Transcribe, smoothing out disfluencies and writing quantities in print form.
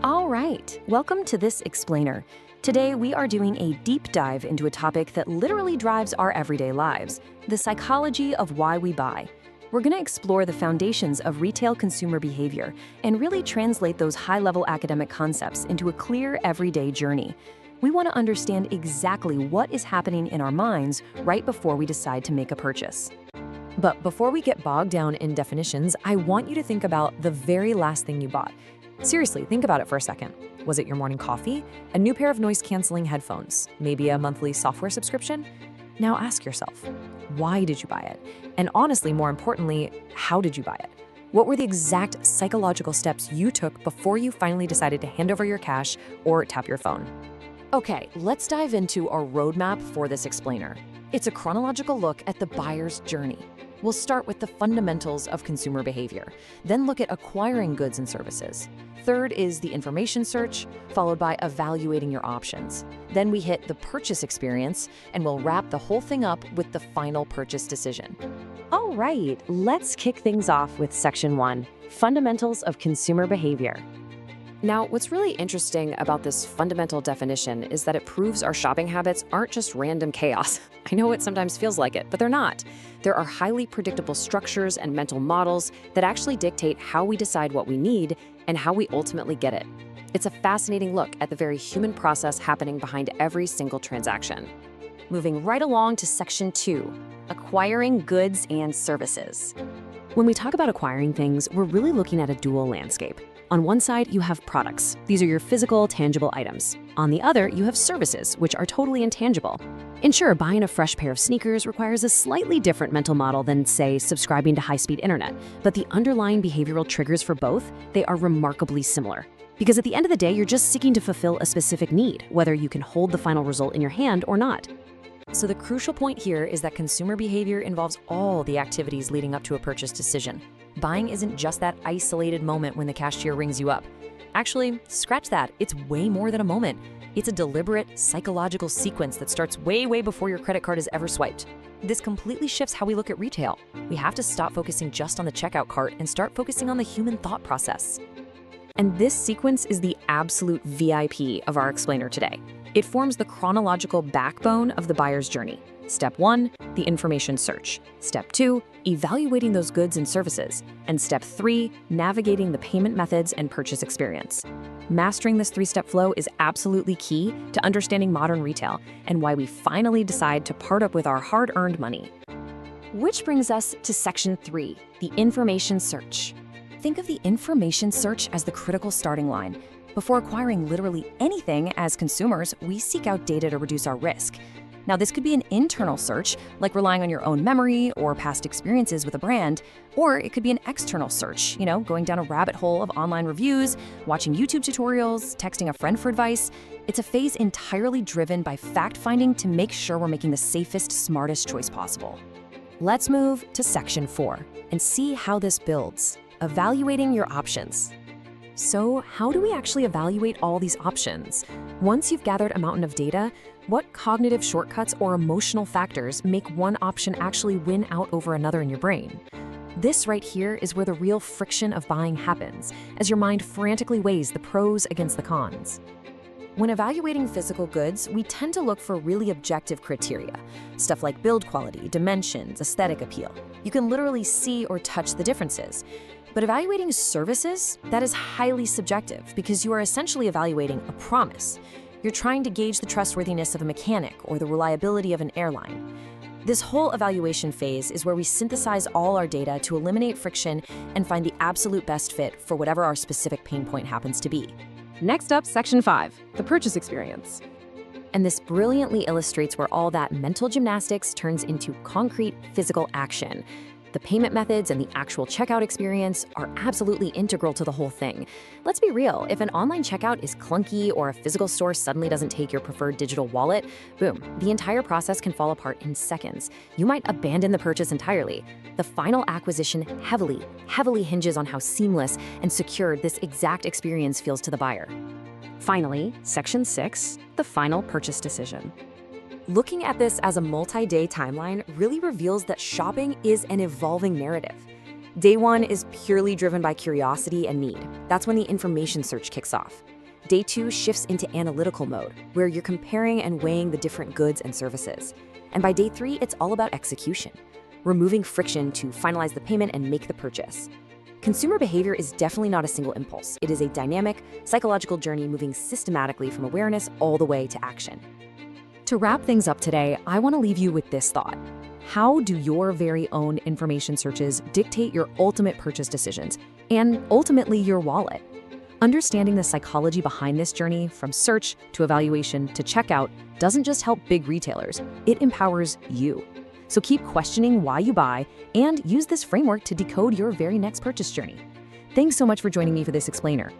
All right, welcome to this explainer. Today we are doing a deep dive into a topic that literally drives our everyday lives, the psychology of why we buy. We're going to explore the foundations of retail consumer behavior and really translate those high-level academic concepts into a clear everyday journey. We want to understand exactly what is happening in our minds right before we decide to make a purchase. But before we get bogged down in definitions, I want you to think about the very last thing you bought. Seriously, think about it for a second. Was it your morning coffee? A new pair of noise-canceling headphones? Maybe a monthly software subscription? Now ask yourself, why did you buy it? And honestly, more importantly, how did you buy it? What were the exact psychological steps you took before you finally decided to hand over your cash or tap your phone? Okay, let's dive into our roadmap for this explainer. It's a chronological look at the buyer's journey. We'll start with the fundamentals of consumer behavior, then look at acquiring goods and services. Third is the information search, followed by evaluating your options. Then we hit the purchase experience, and we'll wrap the whole thing up with the final purchase decision. All right, let's kick things off with Section 1, Fundamentals of Consumer Behavior. Now, what's really interesting about this fundamental definition is that it proves our shopping habits aren't just random chaos. I know it sometimes feels like it, but they're not. There are highly predictable structures and mental models that actually dictate how we decide what we need and how we ultimately get it. It's a fascinating look at the very human process happening behind every single transaction. Moving right along to Section 2, Acquiring Goods and Services. When we talk about acquiring things, we're really looking at a dual landscape. On one side, you have products. These are your physical, tangible items. On the other, you have services, which are totally intangible. And sure, buying a fresh pair of sneakers requires a slightly different mental model than, say, subscribing to high-speed internet. But the underlying behavioral triggers for both, they are remarkably similar. Because at the end of the day, you're just seeking to fulfill a specific need, whether you can hold the final result in your hand or not. So the crucial point here is that consumer behavior involves all the activities leading up to a purchase decision. Buying isn't just that isolated moment when the cashier rings you up. Actually, scratch that, it's way more than a moment. It's a deliberate, psychological sequence that starts way before your credit card is ever swiped. This completely shifts how we look at retail. We have to stop focusing just on the checkout cart and start focusing on the human thought process. And this sequence is the absolute VIP of our explainer today. It forms the chronological backbone of the buyer's journey. Step 1, the information search. Step 2, evaluating those goods and services. And Step 3, navigating the payment methods and purchase experience. Mastering this three-step flow is absolutely key to understanding modern retail and why we finally decide to part up with our hard-earned money. Which brings us to Section 3, the information search. Think of the information search as the critical starting line. Before acquiring literally anything as consumers, we seek out data to reduce our risk. Now, this could be an internal search, like relying on your own memory or past experiences with a brand, or it could be an external search, going down a rabbit hole of online reviews, watching YouTube tutorials, texting a friend for advice. It's a phase entirely driven by fact-finding to make sure we're making the safest, smartest choice possible. Let's move to Section 4 and see how this builds. Evaluating your options. So how do we actually evaluate all these options? Once you've gathered a mountain of data, what cognitive shortcuts or emotional factors make one option actually win out over another in your brain? This right here is where the real friction of buying happens, as your mind frantically weighs the pros against the cons. When evaluating physical goods, we tend to look for really objective criteria, stuff like build quality, dimensions, aesthetic appeal. You can literally see or touch the differences. But evaluating services, that is highly subjective because you are essentially evaluating a promise. You're trying to gauge the trustworthiness of a mechanic or the reliability of an airline. This whole evaluation phase is where we synthesize all our data to eliminate friction and find the absolute best fit for whatever our specific pain point happens to be. Next up, Section 5, the purchase experience. And this brilliantly illustrates where all that mental gymnastics turns into concrete physical action. The payment methods and the actual checkout experience are absolutely integral to the whole thing. Let's be real, if an online checkout is clunky or a physical store suddenly doesn't take your preferred digital wallet, boom, the entire process can fall apart in seconds. You might abandon the purchase entirely. The final acquisition heavily hinges on how seamless and secure this exact experience feels to the buyer. Finally, Section 6, the final purchase decision. Looking at this as a multi-day timeline really reveals that shopping is an evolving narrative. Day 1 is purely driven by curiosity and need. That's when the information search kicks off. Day 2 shifts into analytical mode, where you're comparing and weighing the different goods and services. And by day 3, it's all about execution, removing friction to finalize the payment and make the purchase. Consumer behavior is definitely not a single impulse. It is a dynamic, psychological journey moving systematically from awareness all the way to action. To wrap things up today, I want to leave you with this thought. How do your very own information searches dictate your ultimate purchase decisions and ultimately your wallet? Understanding the psychology behind this journey, from search to evaluation to checkout, doesn't just help big retailers, it empowers you. So keep questioning why you buy and use this framework to decode your very next purchase journey. Thanks so much for joining me for this explainer.